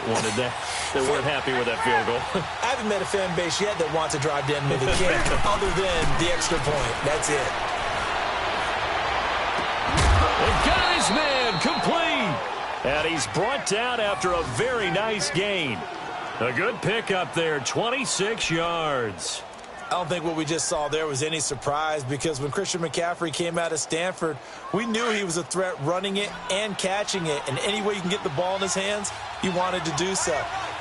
wanted that. They weren't happy with that field goal. I haven't met a fan base yet that wants to drive down with a kick other than the extra point. That's it. They got his man complete. And he's brought down after a very nice gain. A good pickup there, 26 yards. I don't think what we just saw there was any surprise because when Christian McCaffrey came out of Stanford, we knew he was a threat running it and catching it. And any way you can get the ball in his hands, he wanted to do so.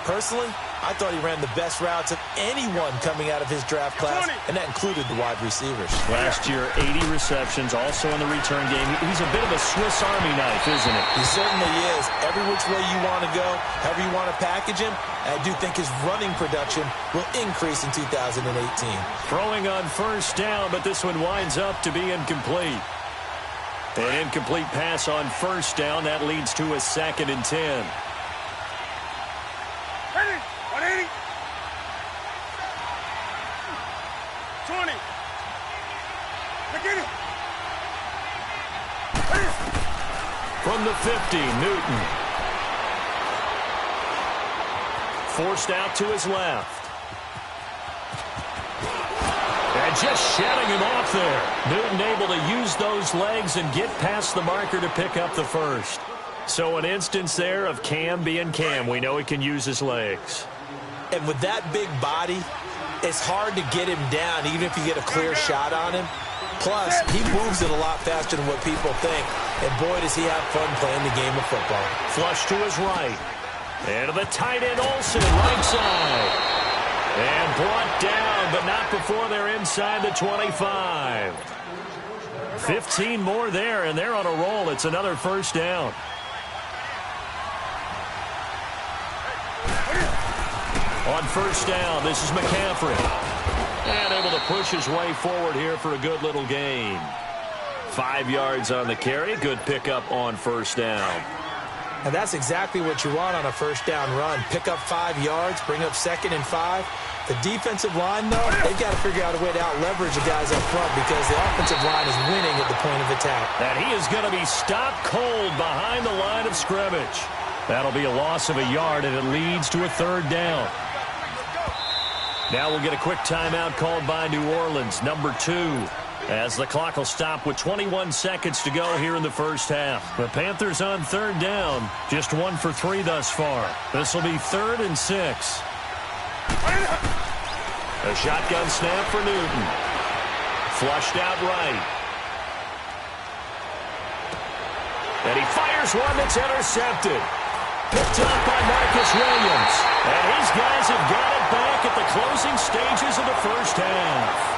Personally, I thought he ran the best routes of anyone coming out of his draft class, and that included the wide receivers. Last year, 80 receptions, also in the return game. He's a bit of a Swiss Army knife, isn't he? He certainly is. Every which way you want to go, however you want to package him, I do think his running production will increase in 2018. Throwing on first down, but this one winds up to be incomplete. An incomplete pass on first down. That leads to a 2nd and 10. 180. 20. Get it. From the 50, Newton. Forced out to his left. And just shutting him off there. Newton able to use those legs and get past the marker to pick up the first. So an instance there of Cam being Cam. We know he can use his legs. And with that big body, it's hard to get him down even if you get a clear shot on him. Plus, he moves it a lot faster than what people think. And boy, does he have fun playing the game of football. Flush to his right. And to the tight end, Olsen, right side. And brought down, but not before they're inside the 25. 15 more there, and they're on a roll. It's another first down. On first down, this is McCaffrey. And able to push his way forward here for a good little gain. 5 yards on the carry. Good pickup on first down. And that's exactly what you want on a first down run. Pick up 5 yards, bring up 2nd and 5. The defensive line, though, they've got to figure out a way to out-leverage the guys up front because the offensive line is winning at the point of attack. And he is going to be stopped cold behind the line of scrimmage. That'll be a loss of a yard, and it leads to a 3rd down. Now we'll get a quick timeout called by New Orleans, number 2, as the clock will stop with 21 seconds to go here in the first half. The Panthers on 3rd down, just 1 for 3 thus far. This will be 3rd and 6. A shotgun snap for Newton. Flushed out right. And he fires one that's intercepted. Picked up by Marcus Williams. And his guys have got it back at the closing stages of the first half.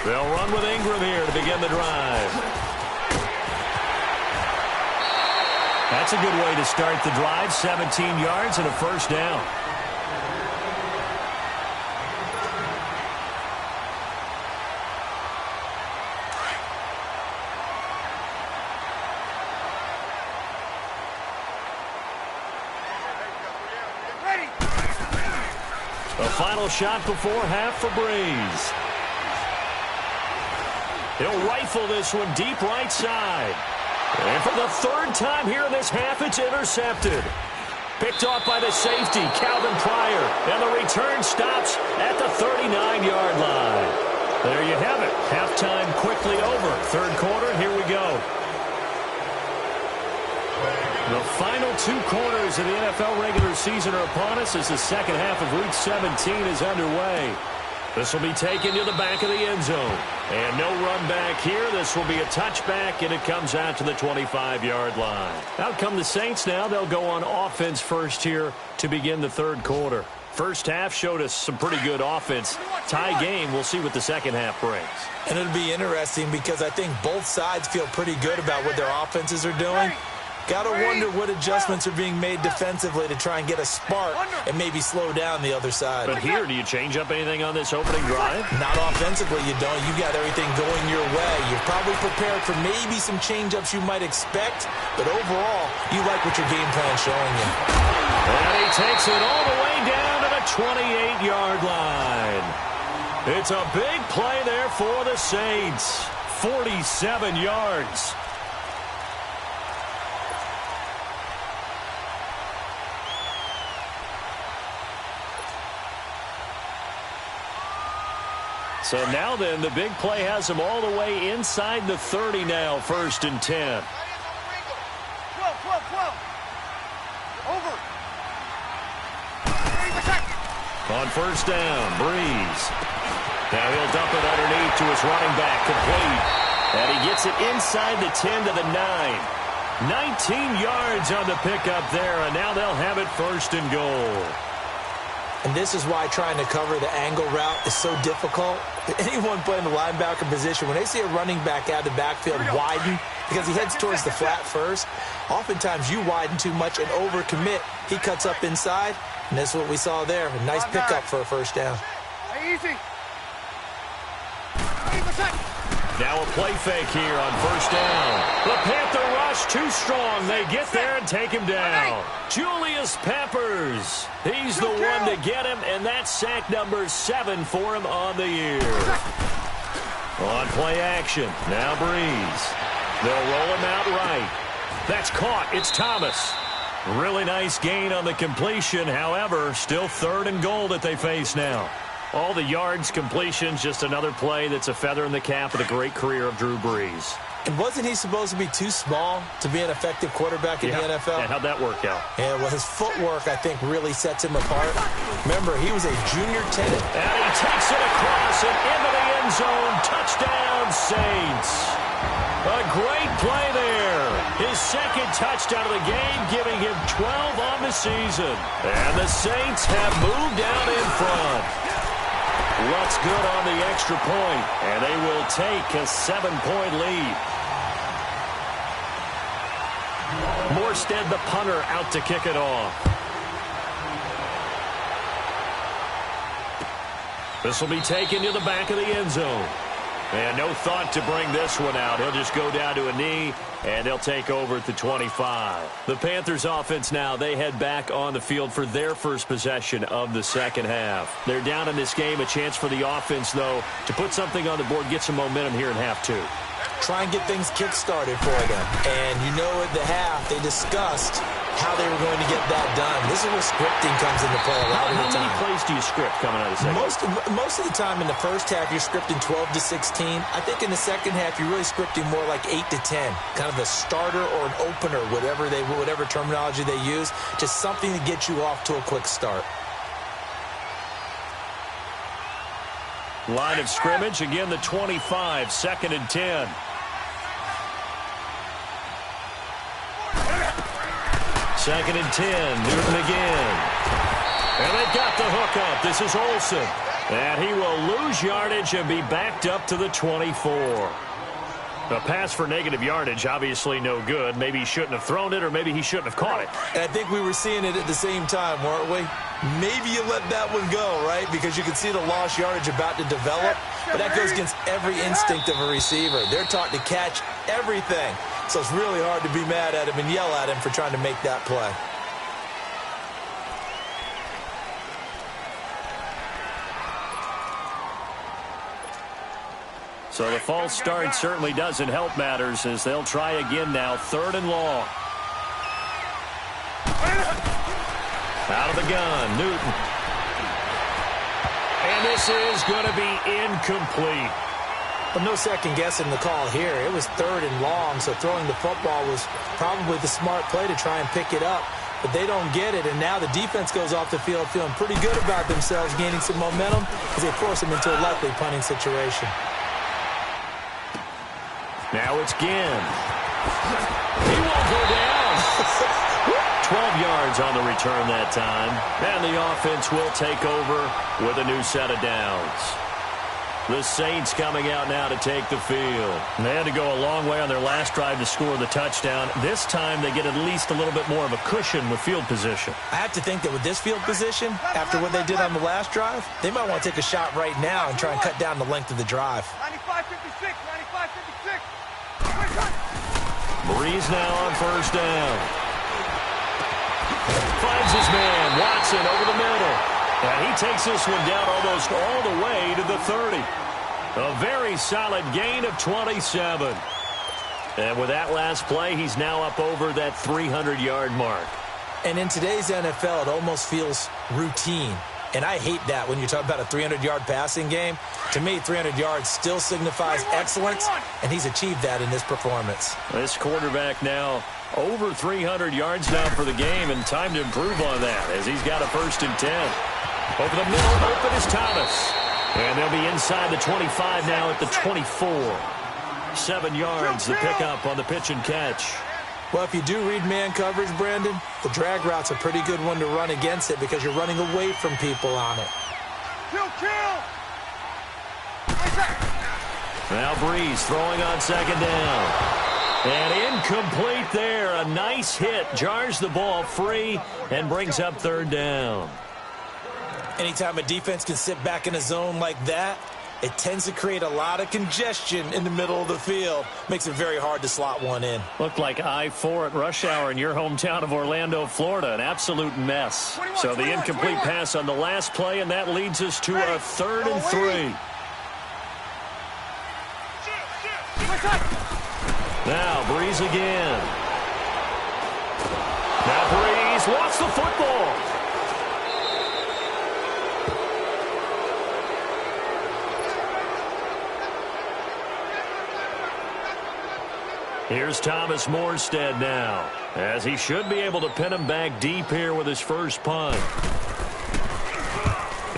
They'll run with Ingram here to begin the drive. That's a good way to start the drive. 17 yards and a first down. The final shot before half for Breeze. He'll rifle this one deep right side. And for the 3rd time here in this half, it's intercepted. Picked off by the safety, Calvin Pryor. And the return stops at the 39-yard line. There you have it. Halftime quickly over. 3rd quarter, here we go. The final 2 quarters of the NFL regular season are upon us as the second half of Week 17 is underway. This will be taken to the back of the end zone. And no run back here. This will be a touchback, and it comes out to the 25-yard line. Out come the Saints now. They'll go on offense first here to begin the 3rd quarter. First half showed us some pretty good offense. Tie game. We'll see what the second half brings. And it'll be interesting because I think both sides feel pretty good about what their offenses are doing. Got to wonder what adjustments are being made defensively to try and get a spark and maybe slow down the other side. But here, do you change up anything on this opening drive? Not offensively, you don't. You got everything going your way. You're probably prepared for maybe some change-ups you might expect, but overall, you like what your game plan's showing you. And he takes it all the way down to the 28-yard line. It's a big play there for the Saints. 47 yards. So now then, the big play has him all the way inside the 30 now, 1st and 10. 12. Over. On 1st down, Breeze. Now he'll dump it underneath to his running back, complete. And he gets it inside the 10 to the 9. 19 yards on the pickup there, and now they'll have it 1st and goal. And this is why trying to cover the angle route is so difficult. Anyone playing the linebacker position, when they see a running back out of the backfield widen, because he heads towards the flat first, oftentimes you widen too much and overcommit. He cuts up inside, and that's what we saw there. A nice pickup for a 1st down. Easy. Now a play fake here on 1st down. The Panther rush too strong. They get there and take him down. Julius Peppers. He's the one to get him, and that's sack number 7 for him on the year. On play action. Now Breeze. They'll roll him out right. That's caught. It's Thomas. Really nice gain on the completion. However, still 3rd and goal that they face now. All the yards, completions, just another play that's a feather in the cap of the great career of Drew Brees. And wasn't he supposed to be too small to be an effective quarterback in the NFL? Yeah, how'd that work out? Yeah, well, his footwork, I think, really sets him apart. Remember, he was a junior tenant. And he takes it across and into the end zone. Touchdown, Saints. A great play there. His 2nd touchdown of the game, giving him 12 on the season. And the Saints have moved out in front. What's good on the extra point, and they will take a 7-point lead. Morstead, the punter, out to kick it off. This will be taken to the back of the end zone. And no thought to bring this one out. He'll just go down to a knee, and they'll take over at the 25. The Panthers offense now, they head back on the field for their first possession of the 2nd half. They're down in this game. A chance for the offense, though, to put something on the board, get some momentum here in half 2. Try and get things kick-started for them. And you know at the half, they discussed how they were going to get that done. This is where scripting comes into play a lot of the time. How many plays do you script coming out of the 2nd? Most of the time in the 1st half, you're scripting 12 to 16. I think in the 2nd half, you're really scripting more like 8 to 10. Kind of a starter or an opener, whatever terminology they use. Just something to get you off to a quick start. Line of scrimmage, again the 25, 2nd and 10. Second and 10, Newton again. And they've got the hook up. This is Olsen. And he will lose yardage and be backed up to the 24. A pass for negative yardage, obviously no good. Maybe he shouldn't have thrown it, or maybe he shouldn't have caught it. And I think we were seeing it at the same time, weren't we? Maybe you let that one go, right? Because you can see the lost yardage about to develop. But that goes against every instinct of a receiver. They're taught to catch everything. So it's really hard to be mad at him and yell at him for trying to make that play. So the false start certainly doesn't help matters as they'll try again now. 3rd and long. Out of the gun, Newton. And this is going to be incomplete. Well, no second guessing the call here. It was 3rd and long, so throwing the football was probably the smart play to try and pick it up. But they don't get it, and now the defense goes off the field feeling pretty good about themselves, gaining some momentum as they force them into a likely punting situation. Now it's Ginn. He won't go down. 12 yards on the return that time. And the offense will take over with a new set of downs. The Saints coming out now to take the field. They had to go a long way on their last drive to score the touchdown. This time they get at least a little bit more of a cushion with field position. I have to think that with this field position, after what they did on the last drive, they might want to take a shot right now and try and cut down the length of the drive. 95-56, 95-56. Breeze now on first down. Finds his man, Watson, over the middle. And he takes this one down almost all the way to the 30. A very solid gain of 27. And with that last play, he's now up over that 300-yard mark. And in today's NFL, it almost feels routine. And I hate that when you talk about a 300-yard passing game. To me, 300 yards still signifies excellence, and he's achieved that in this performance. This quarterback now over 300 yards now for the game, and time to improve on that as he's got a 1st and 10. Over the middle, open is Thomas. And they'll be inside the 25 now at the 24. 7 yards, the pickup on the pitch and catch. Well, if you do read man coverage, Brandon, the drag route's a pretty good one to run against it because you're running away from people on it. Kill! Now Breeze throwing on 2nd down. And incomplete there. A nice hit. Jars the ball free and brings up 3rd down. Anytime a defense can sit back in a zone like that, it tends to create a lot of congestion in the middle of the field. Makes it very hard to slot one in. Looked like I-4 at rush hour in your hometown of Orlando, Florida. An absolute mess. So the incomplete pass on the last play, and that leads us to a 3rd and 3. Now Breeze again. Now Breeze lost the football. Here's Thomas Morstead now, as he should be able to pin him back deep here with his first punt.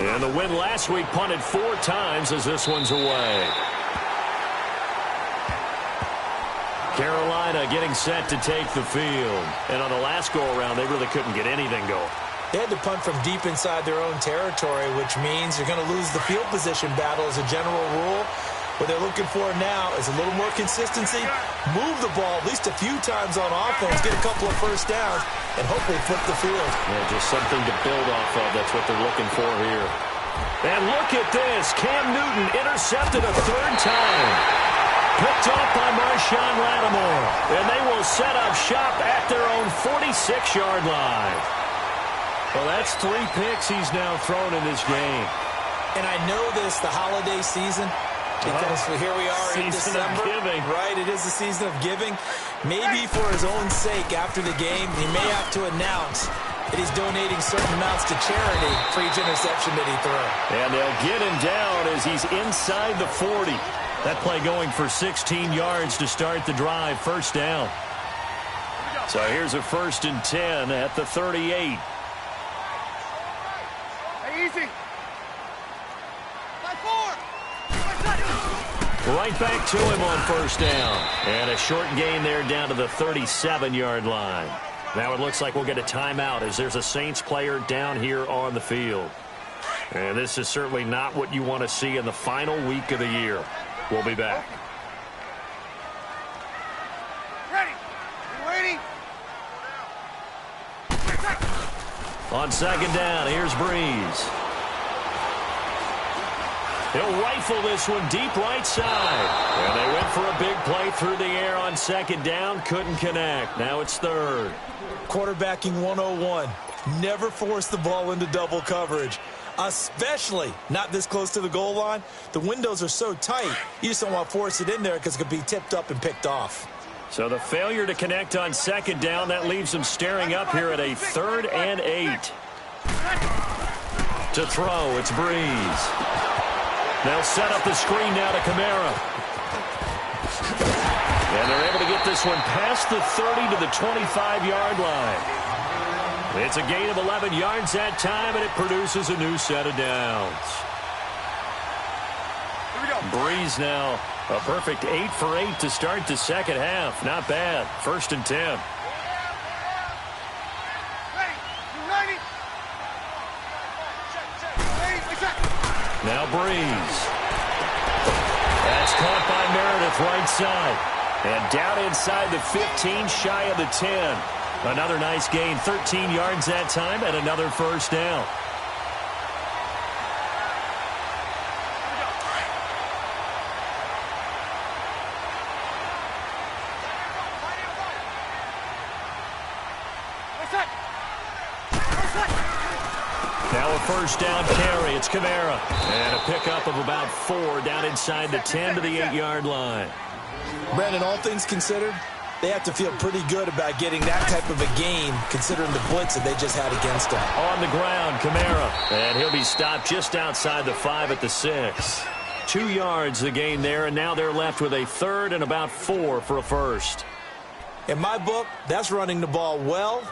And the win last week punted 4 times as this one's away. Carolina getting set to take the field. And on the last go-around, they really couldn't get anything going. They had to punt from deep inside their own territory, which means you're going to lose the field position battle as a general rule. What they're looking for now is a little more consistency, move the ball at least a few times on offense, get a couple of first downs, and hopefully flip the field. Yeah, just something to build off of. That's what they're looking for here. And look at this. Cam Newton intercepted a 3rd time. Picked off by Marshawn Lattimore. And they will set up shop at their own 46-yard line. Well, that's 3 picks he's now thrown in this game. And I know this, the holiday season, because here we are in December. Right, it is the season of giving. Maybe for his own sake, after the game, he may have to announce that he's donating certain amounts to charity for each interception that he threw. And they'll get him down as he's inside the 40. That play going for 16 yards to start the drive, 1st down. So here's a 1st and 10 at the 38. Hey, easy. Right back to him on 1st down. And a short gain there down to the 37-yard line. Now it looks like we'll get a timeout as there's a Saints player down here on the field. And this is certainly not what you want to see in the final week of the year. We'll be back. Ready. You ready? On 2nd down, here's Breeze. He'll rifle this one deep right side. And they went for a big play through the air on 2nd down. Couldn't connect. Now it's 3rd. Quarterbacking 101. Never force the ball into double coverage, especially not this close to the goal line. The windows are so tight, you just don't want to force it in there because it could be tipped up and picked off. So the failure to connect on 2nd down, that leaves them staring up here at a 3rd and 8. To throw, it's Breeze. They'll set up the screen now to Kamara. And they're able to get this one past the 30 to the 25-yard line. It's a gain of 11 yards that time, and it produces a new set of downs. Here we go. Breeze now a perfect 8 for 8 to start the 2nd half. Not bad. 1st and 10. Ready. Now Breeze. That's caught by Meredith right side. And down inside the 15, shy of the 10. Another nice gain, 13 yards that time, and another first down. Now a first down carry. It's Kamara. And a pickup of about 4 down inside the 10 to the 8-yard line. Brandon, all things considered, they have to feel pretty good about getting that type of a gain considering the blitz that they just had against them. On the ground, Kamara. And he'll be stopped just outside the 5 at the 6. 2 yards the gain there, and now they're left with a 3rd and about 4 for a first. In my book, that's running the ball well,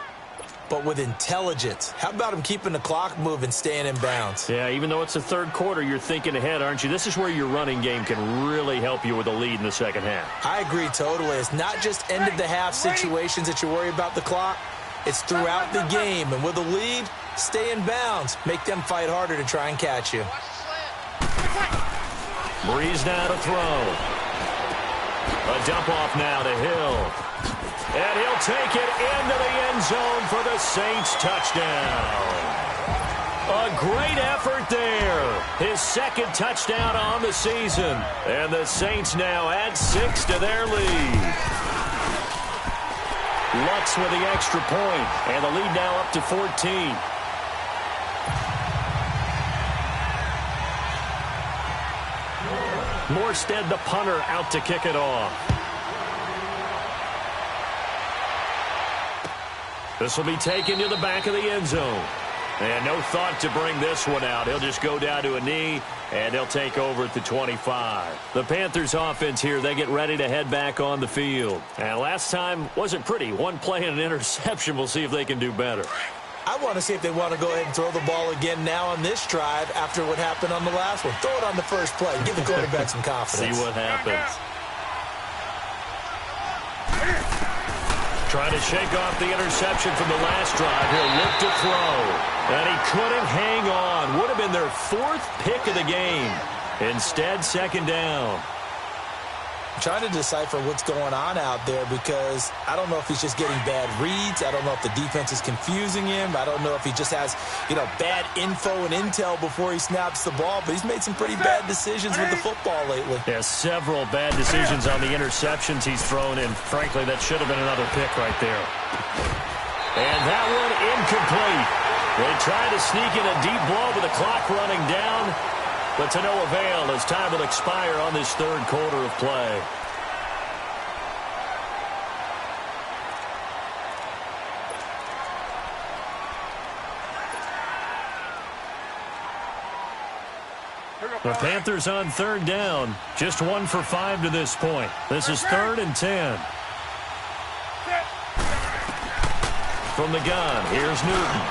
but with intelligence. How about him keeping the clock moving, staying in bounds? Yeah, even though it's the third quarter, you're thinking ahead, aren't you? This is where your running game can really help you with a lead in the second half. I agree totally. It's not just end-of-the-half situations that you worry about the clock. It's throughout the game. And with a lead, stay in bounds. Make them fight harder to try and catch you. Breeze now to throw. A dump off now to Hill. And he'll take it into the end zone for the Saints touchdown. A great effort there. His second touchdown on the season. And the Saints now add 6 to their lead. Lutz with the extra point, and the lead now up to 14. Morstead, the punter, out to kick it off. This will be taken to the back of the end zone. And no thought to bring this one out. He'll just go down to a knee, and he'll take over at the 25. The Panthers offense here, they get ready to head back on the field. And last time wasn't pretty. One play and an interception. We'll see if they can do better. I want to see if they want to go ahead and throw the ball again now on this drive after what happened on the last one. Throw it on the first play. Give the quarterback some confidence. See what happens. Trying to shake off the interception from the last drive. He'll look to throw. And he couldn't hang on. Would have been their 4th pick of the game. Instead, second down. I'm trying to decipher what's going on out there because I don't know if he's just getting bad reads. I don't know if the defense is confusing him. I don't know if he just has, bad info and intel before he snaps the ball. But he's made some pretty bad decisions with the football lately. Yeah, several bad decisions on the interceptions he's thrown in. Frankly, that should have been another pick right there. And that one incomplete. They tried to sneak in a deep blow with the clock running down. But to no avail as time will expire on this third quarter of play. The Panthers on third down. Just 1 for 5 to this point. This is 3rd and 10. From the gun, here's Newton.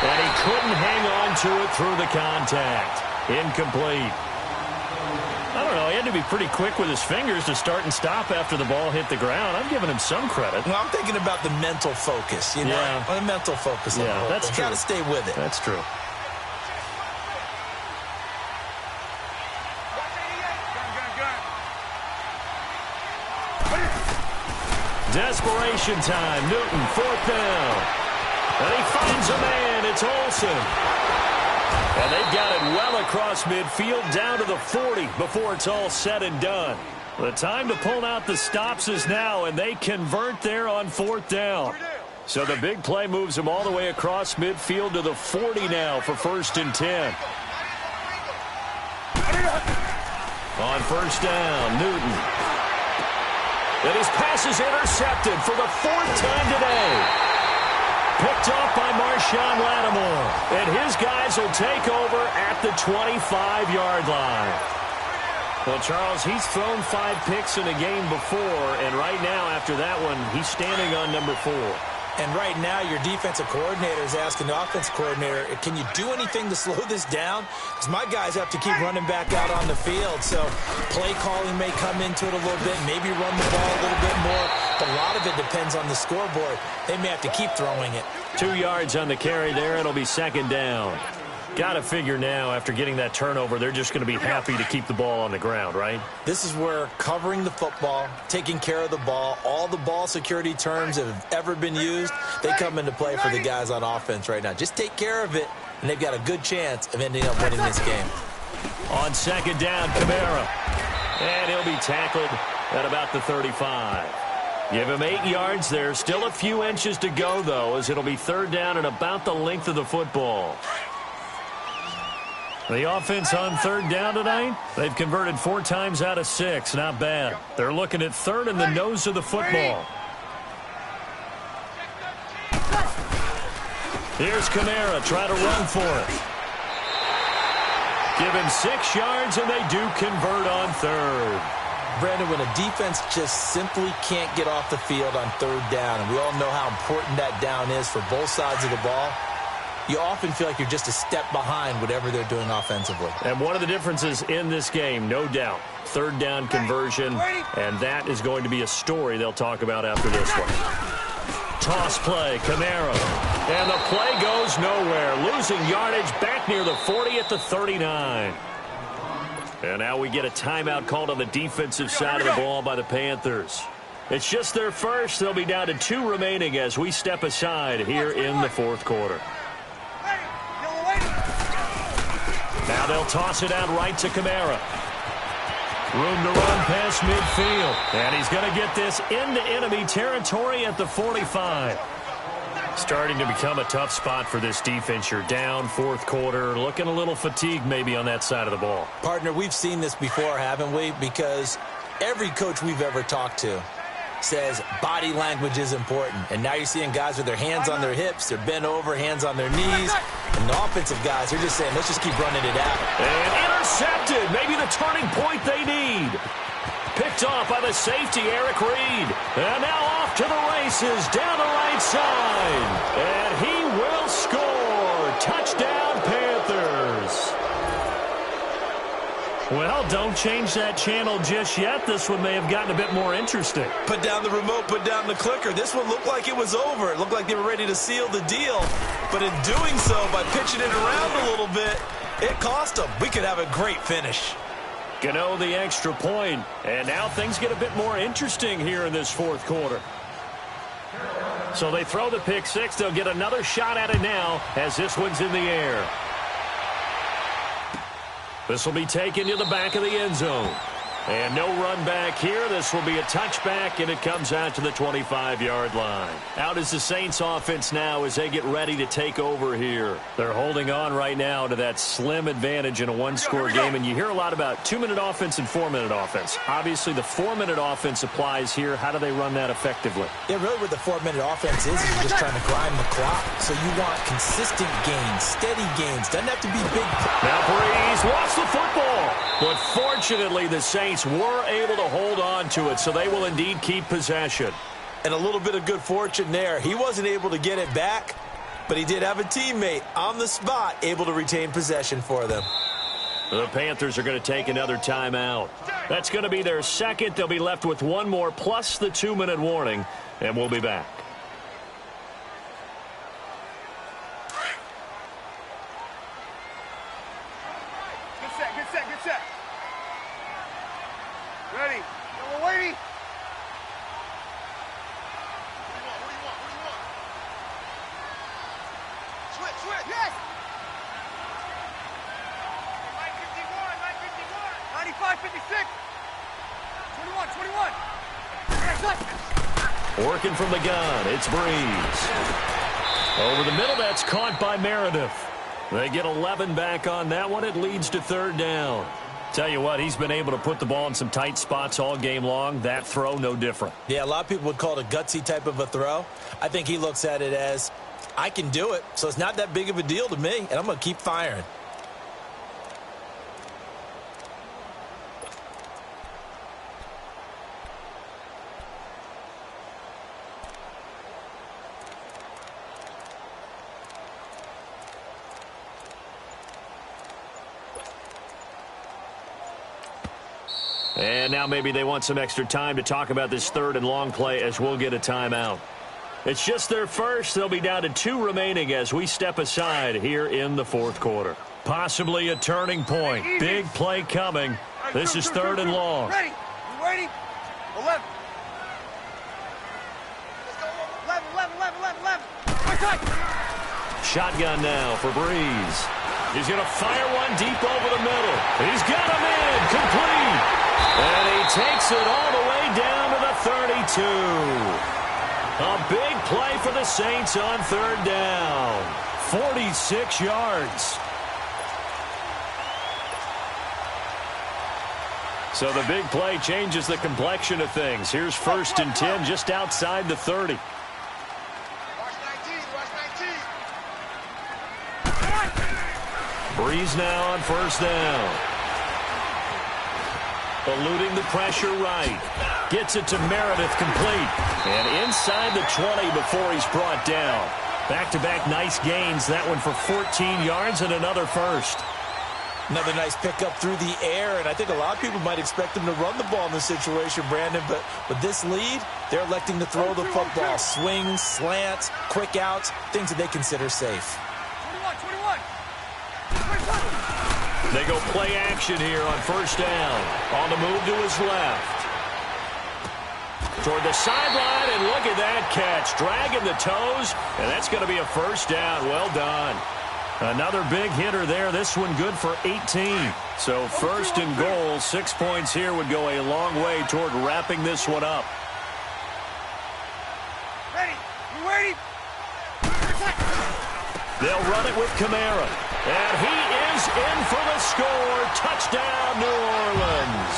And he couldn't hang on to it through the contact. Incomplete. I don't know. He had to be pretty quick with his fingers to start and stop after the ball hit the ground. I'm giving him some credit. Well, I'm thinking about the mental focus, Yeah. The mental focus. Yeah, that's true. Got to stay with it. That's true. Desperation time. Newton, 4th down. And he finds a man. It's Olsen. And they've got it well across midfield down to the 40 before it's all said and done. The time to pull out the stops is now, and they convert there on 4th down. So the big play moves them all the way across midfield to the 40 now for 1st and 10. On 1st down, Newton. And his pass is intercepted for the 4th time today. Picked off by Marshawn Lattimore. And his guys will take over at the 25-yard line. Well, Charles, he's thrown 5 picks in a game before, and right now, after that one, he's standing on number 4. And right now, your defensive coordinator is asking the offensive coordinator, can you do anything to slow this down? Because my guys have to keep running back out on the field. So play calling may come into it a little bit, maybe run the ball a little bit more. But a lot of it depends on the scoreboard. They may have to keep throwing it. 2 yards on the carry there. It'll be 2nd down. Got to figure now, after getting that turnover, they're just going to be happy to keep the ball on the ground, right? This is where covering the football, taking care of the ball, all the ball security terms that have ever been used, they come into play for the guys on offense right now. Just take care of it, and they've got a good chance of ending up winning this game. On second down, Kamara. And he'll be tackled at about the 35. Give him 8 yards there. Still a few inches to go, though, as it'll be third down and about the length of the football. The offense on third down tonight, they've converted 4 times out of 6. Not bad. They're looking at third in the nose of the football. Here's Kamara trying to run for it. Give him 6 yards, and they do convert on third. Brandon, when a defense just simply can't get off the field on third down, and we all know how important that down is for both sides of the ball, you often feel like you're just a step behind whatever they're doing offensively. And one of the differences in this game, no doubt, third down conversion, and that is going to be a story they'll talk about after this one. Toss play, Kamara, and the play goes nowhere, losing yardage back near the 40 at the 39. And now we get a timeout called on the defensive side of the ball by the Panthers. It's just their first. They'll be down to 2 remaining as we step aside here in the fourth quarter. Now they'll toss it out right to Kamara. Room to run past midfield. And he's going to get this into enemy territory at the 45. Starting to become a tough spot for this defense. You're down fourth quarter, looking a little fatigued maybe on that side of the ball. Partner, we've seen this before, haven't we? Because every coach we've ever talked to says body language is important. And now you're seeing guys with their hands on their hips, they're bent over, hands on their knees. And the offensive guys, they're just saying, let's just keep running it out. And intercepted. Maybe the turning point they need. Picked off by the safety, Eric Reed. And now off to the races down the right side. And he will score. Touchdown, Panthers. Well, don't change that channel just yet. This one may have gotten a bit more interesting. Put down the remote, put down the clicker. This one looked like it was over. It looked like they were ready to seal the deal. But in doing so, by pitching it around a little bit, it cost them. We could have a great finish. Gano the extra point. And now things get a bit more interesting here in this fourth quarter. So they throw the pick six. They'll get another shot at it now as this one's in the air. This will be taken to the back of the end zone. And no run back here. This will be a touchback, and it comes out to the 25-yard line. Out is the Saints offense now as they get ready to take over here. They're holding on right now to that slim advantage in a one-score game, and you hear a lot about 2-minute offense and 4-minute offense. Obviously, the 4-minute offense applies here. How do they run that effectively? Yeah, really what the 4-minute offense is you're just trying to grind the clock. So you want consistent gains, steady gains. Doesn't have to be big. Now Breeze lost the football, but fortunately the Saints were able to hold on to it, so they will indeed keep possession. And a little bit of good fortune there. He wasn't able to get it back, but he did have a teammate on the spot able to retain possession for them. The Panthers are going to take another timeout. That's going to be their second. They'll be left with one more plus the 2-minute warning, and we'll be back. Good set. Ready. Yellow lady. What do you want? Switch. Yes. 95, 56. 21. Working from the gun, it's Breeze. Over the middle, that's caught by Meredith. They get 11 back on that one. It leads to third down. Tell you what, he's been able to put the ball in some tight spots all game long. That throw, no different. Yeah, a lot of people would call it a gutsy type of a throw. I think he looks at it as, I can do it, so it's not that big of a deal to me, and I'm going to keep firing. And now maybe they want some extra time to talk about this third and long play as we'll get a timeout. It's just their first. They'll be down to 2 remaining as we step aside here in the fourth quarter. Possibly a turning point. Big play coming. This is 3rd and long. Ready? You ready? 11. Let's go. 11. Shotgun now for Breeze. He's going to fire one deep over the middle. He's got him in. Complete. And he takes it all the way down to the 32. A big play for the Saints on 3rd down. 46 yards. So the big play changes the complexion of things. Here's 1st and 10 just outside the 30. Breeze now on 1st down. Eluding the pressure right. Gets it to Meredith, complete. And inside the 20 before he's brought down. Back-to-back nice gains. That one for 14 yards and another first. Another nice pickup through the air, and I think a lot of people might expect him to run the ball in this situation, Brandon, but with this lead, they're electing to throw the football. Swings, slants, quick outs, things that they consider safe. 21. They go play action here on 1st down. On the move to his left. Toward the sideline, and look at that catch. Dragging the toes, and that's going to be a 1st down. Well done. Another big hitter there. This one good for 18. So 1st and goal, 6 points here would go a long way toward wrapping this one up. Ready? You ready? They'll run it with Kamara. And he is in for the score. Touchdown, New Orleans.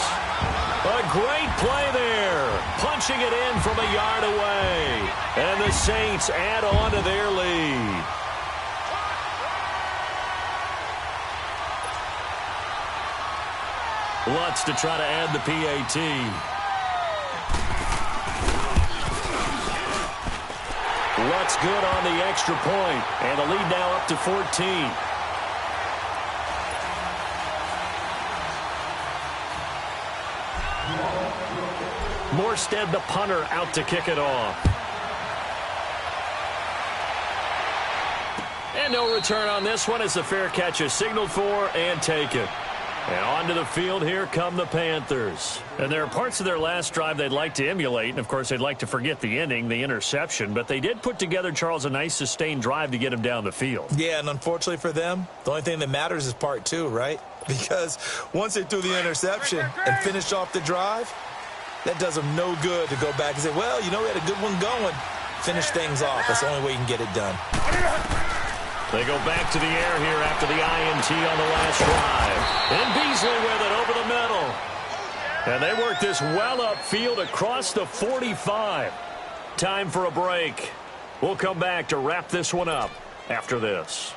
A great play there. Punching it in from a yard away. And the Saints add on to their lead. Lutz to try to add the PAT. Lutz good on the extra point, and the lead now up to 14. Morstead, the punter, out to kick it off. And no return on this one as the fair catch is signaled for and taken. And onto the field, here come the Panthers. And there are parts of their last drive they'd like to emulate. And, of course, they'd like to forget the inning, the interception. But they did put together, Charles, a nice sustained drive to get him down the field. Yeah, and unfortunately for them, the only thing that matters is part 2, right? Because once they threw the interception and finished off the drive, that does them no good to go back and say, well, you know, we had a good one going. Finish things off. That's the only way you can get it done. They go back to the air here after the INT on the last drive. And Beasley with it over the middle. And they work this well upfield across the 45. Time for a break. We'll come back to wrap this one up after this.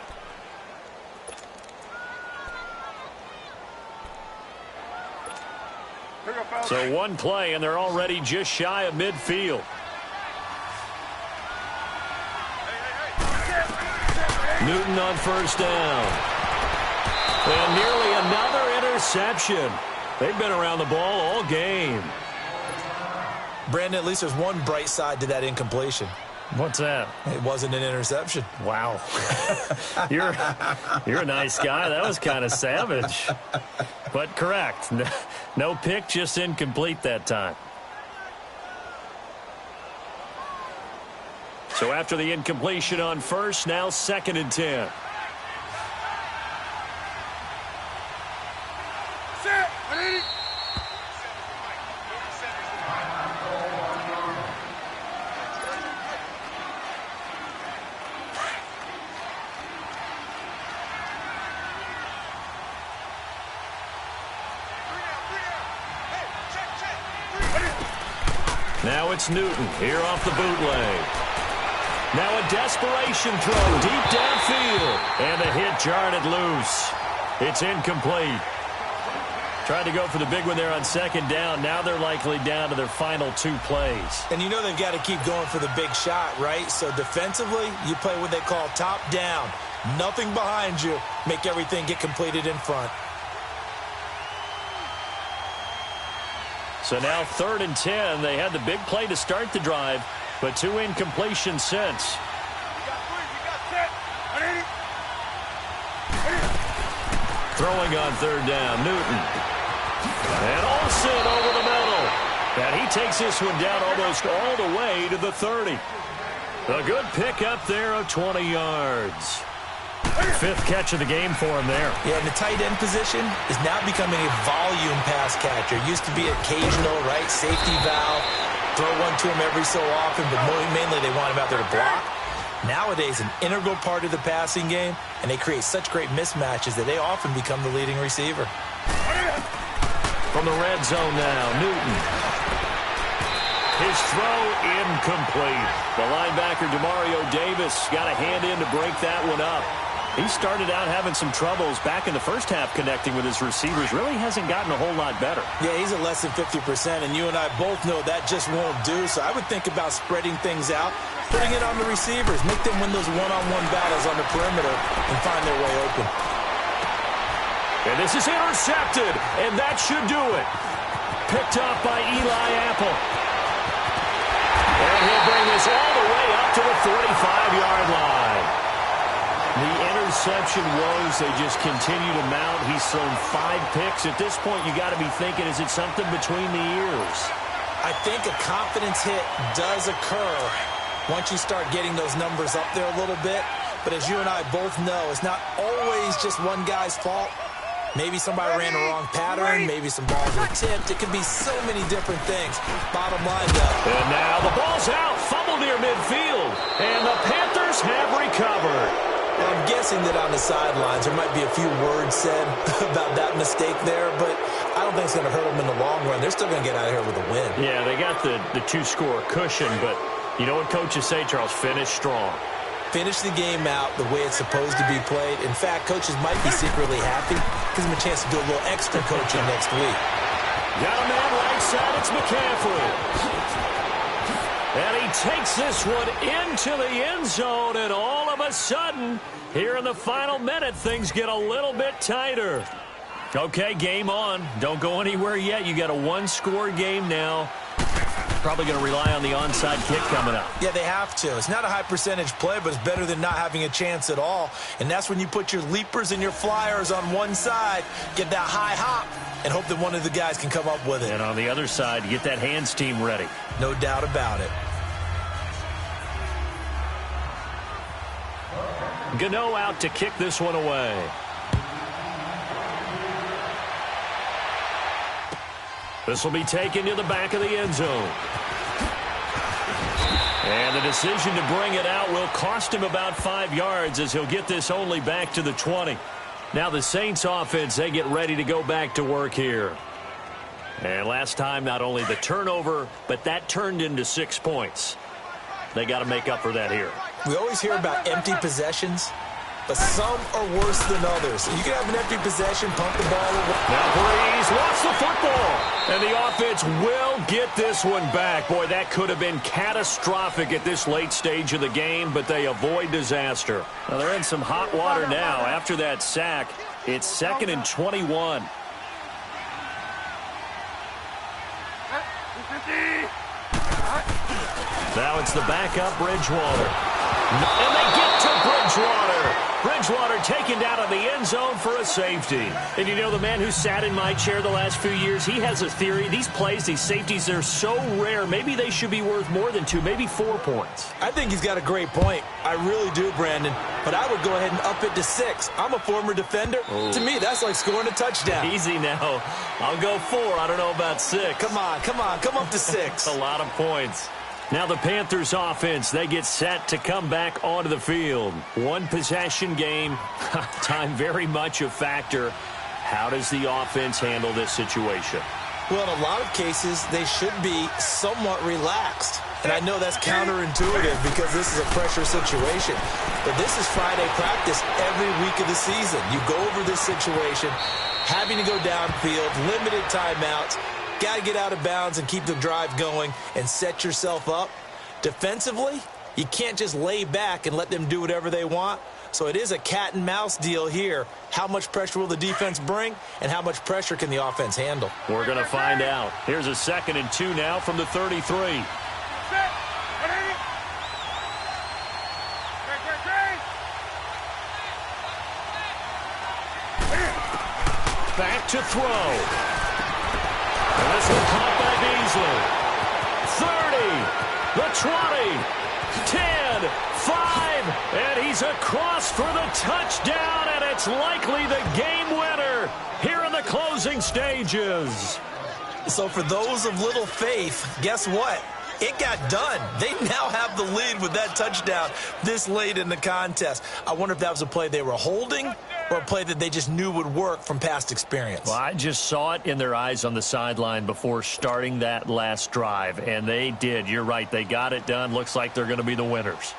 So one play, and they're already just shy of midfield. Newton on 1st down. And nearly another interception. They've been around the ball all game. Brandon, at least there's one bright side to that incompletion. What's that? It wasn't an interception. Wow. You're a nice guy. That was kind of savage. But correct. No pick, just incomplete that time. So after the incompletion on 1st, now 2nd and 10. Now it's Newton here off the bootleg. Now a desperation throw deep downfield. And the hit jarred it loose. It's incomplete. Tried to go for the big one there on 2nd down. Now they're likely down to their final 2 plays. And you know they've got to keep going for the big shot, right? So defensively, you play what they call top down. Nothing behind you. Make everything get completed in front. So now 3rd and 10. They had the big play to start the drive. but 2 incompletions since. Throwing on 3rd down, Newton. And Olsen over the middle. And he takes this one down almost all the way to the 30. A good pick up there of 20 yards. 5th catch of the game for him there. Yeah, and the tight end position is now becoming a volume pass catcher. Used to be occasional, right, safety valve, throw one to him every so often, but mainly they want him out there to block. Nowadays, an integral part of the passing game, and they create such great mismatches that they often become the leading receiver. From the red zone now, Newton. His throw incomplete. The linebacker, Demario Davis, got a hand in to break that one up. He started out having some troubles back in the first half connecting with his receivers. Really hasn't gotten a whole lot better. Yeah, he's at less than 50%, and you and I both know that just won't do. So I would think about spreading things out, putting it on the receivers, make them win those one-on-one battles on the perimeter and find their way open. And this is intercepted, and that should do it. Picked off by Eli Apple. And he'll bring this all the way up to the 45-yard line. The interception woes, they just continue to mount. He's thrown 5 picks. At this point, you got to be thinking, is it something between the ears? I think a confidence hit does occur once you start getting those numbers up there a little bit. But as you and I both know, it's not always just one guy's fault. Maybe somebody ran the wrong pattern. Maybe some balls were tipped. It could be so many different things. Bottom line, though. And now the ball's out. Fumble near midfield. And the Panthers have recovered. Well, I'm guessing that on the sidelines there might be a few words said about that mistake there, but I don't think it's going to hurt them in the long run. They're still going to get out of here with a win. Yeah, they got the 2-score cushion, but you know what coaches say, Charles? Finish strong. Finish the game out the way it's supposed to be played. In fact, coaches might be secretly happy. Gives them a chance to do a little extra coaching next week. Got a man right side. It's McCaffrey. And he takes this one into the end zone, and all of a sudden, here in the final minute, things get a little bit tighter. Okay, game on. Don't go anywhere yet. You got a 1-score game now. Probably going to rely on the onside kick coming up. Yeah, they have to. It's not a high percentage play, but it's better than not having a chance at all. And that's when you put your leapers and your flyers on one side, get that high hop, and hope that one of the guys can come up with it. And on the other side, you get that hands team ready. No doubt about it. Gano out to kick this one away. This will be taken to the back of the end zone. And the decision to bring it out will cost him about 5 yards as he'll get this only back to the 20. Now the Saints offense, they get ready to go back to work here. And last time, not only the turnover, but that turned into 6 points. They got to make up for that here. We always hear about empty possessions, but some are worse than others. You can have an empty possession, pump the ball away. Now Breeze lost the football, and the offense will get this one back. Boy, that could have been catastrophic at this late stage of the game, but they avoid disaster. Now they're in some hot water now. After that sack, it's 2nd and 21. Now it's the backup, Bridgewater. And they get to Bridgewater. Bridgewater taken down in the end zone for a safety. And you know, the man who sat in my chair the last few years, he has a theory. These plays, these safeties, they're so rare. Maybe they should be worth more than 2, maybe 4 points. I think he's got a great point. I really do, Brandon. But I would go ahead and up it to 6. I'm a former defender. Ooh. To me, that's like scoring a touchdown. Easy now. I'll go 4. I don't know about 6. Come on. Come up to 6. A lot of points. Now the Panthers offense, they get set to come back onto the field. 1 possession game. Time very much a factor. How does the offense handle this situation? Well, in a lot of cases, they should be somewhat relaxed. And I know that's counterintuitive because this is a pressure situation. But this is Friday practice every week of the season. You go over this situation, having to go downfield, limited timeouts. Got to get out of bounds and keep the drive going and set yourself up. Defensively, you can't just lay back and let them do whatever they want. So it is a cat and mouse deal here. How much pressure will the defense bring, and how much pressure can the offense handle? We're going to find out. Here's a 2nd and 2 now from the 33. Back to throw. And this one caught by Beasley. 30, the 20, 10, 5, and he's across for the touchdown, and it's likely the game winner here in the closing stages. So for those of little faith, guess what? It got done. They now have the lead with that touchdown this late in the contest. I wonder if that was a play they were holding or a play that they just knew would work from past experience. Well, I just saw it in their eyes on the sideline before starting that last drive, and they did. You're right. They got it done. Looks like they're going to be the winners.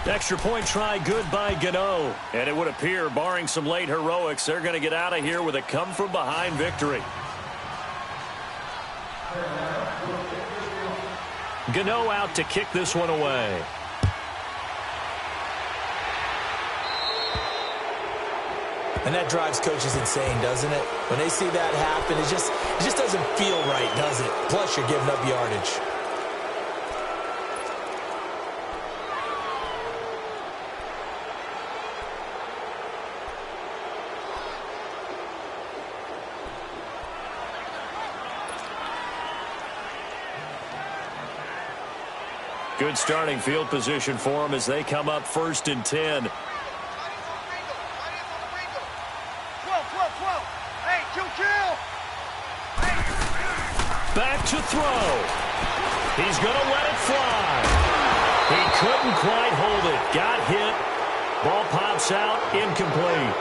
Extra point try good by Gano. And it would appear, barring some late heroics, they're going to get out of here with a come-from-behind victory. Gano out to kick this one away. And that drives coaches insane, doesn't it? When they see that happen, it just doesn't feel right, does it? Plus, you're giving up yardage. Good starting field position for them as they come up 1st and 10. 12. Hey, kill. Back to throw. He's going to let it fly. He couldn't quite hold it. Got hit. Ball pops out. Incomplete.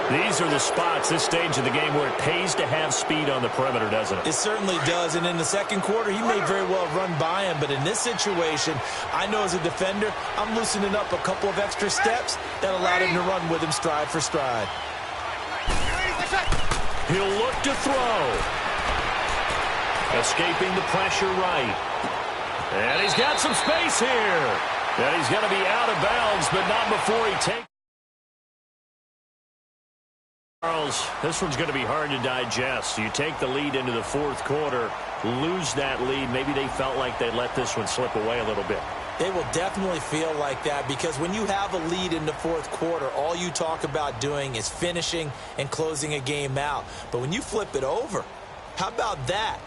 These are the spots, this stage of the game, where it pays to have speed on the perimeter, doesn't it? It certainly does, and in the second quarter, he may very well run by him, but in this situation, I know as a defender, I'm loosening up a couple of extra steps that allowed him to run with him stride for stride. He'll look to throw. Escaping the pressure right. And he's got some space here. And he's going to be out of bounds, but not before he takes. Charles, this one's going to be hard to digest. You take the lead into the fourth quarter, lose that lead. Maybe they felt like they let this one slip away a little bit. They will definitely feel like that because when you have a lead in the fourth quarter, all you talk about doing is finishing and closing a game out. But when you flip it over, how about that?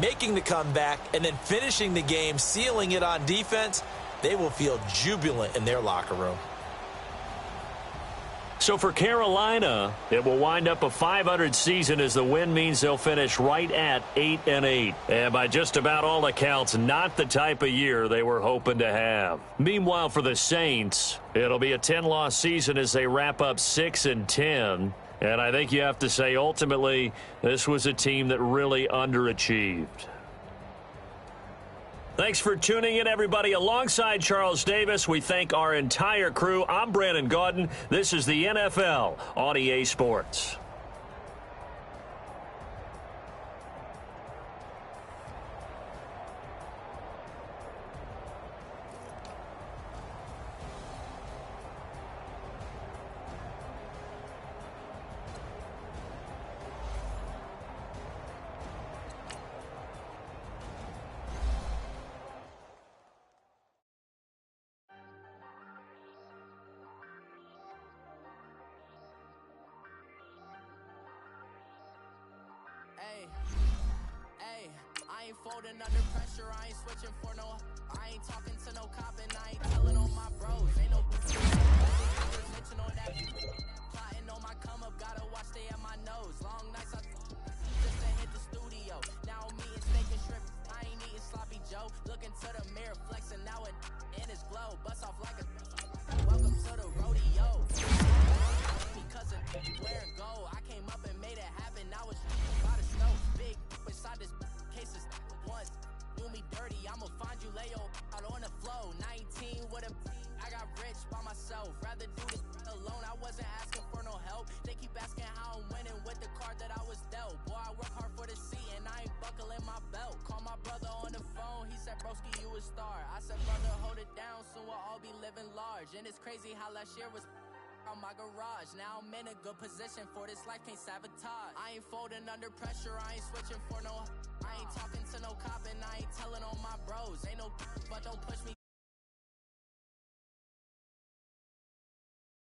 Making the comeback and then finishing the game, sealing it on defense, they will feel jubilant in their locker room. So for Carolina, it will wind up a .500 season as the win means they'll finish right at 8-8. And by just about all accounts, not the type of year they were hoping to have. Meanwhile, for the Saints, it'll be a 10-loss season as they wrap up 6-10. And I think you have to say, ultimately, this was a team that really underachieved. Thanks for tuning in, everybody. Alongside Charles Davis, we thank our entire crew. I'm Brandon Gaudin. This is the NFL on EA Sports. I ain't folding under pressure, I ain't switching for no. I ain't talking to no cop and I ain't telling on my bros. Ain't no snitching on that. Plotting on my come up, gotta watch stay at my nose. Long nights I just to hit the studio. Now I'm eating steak and shrimp. I ain't eating sloppy Joe. Looking to the mirror, flexing now it in his glow. Bust off like a welcome to the rodeo. Because of wearing gold, I came up and made it happen. Now it's by the snow. Big inside this cases once. Do me dirty, I'ma find you lay out on the flow. 19 with a I got rich by myself. Rather do this alone. I wasn't asking for no help. They keep asking how I'm winning with the card that I was dealt. Boy, I work hard for the seat and I ain't buckling my belt. Call my brother on the phone. He said, broski, you a star. I said, brother, hold it down. Soon we'll all be living large. And it's crazy how last year was on my garage. Now I'm in a good position for this life, can't sabotage. I ain't folding under pressure, I ain't switching for no. I ain't talking to no cop and I ain't telling on my bros. Ain't no but don't push me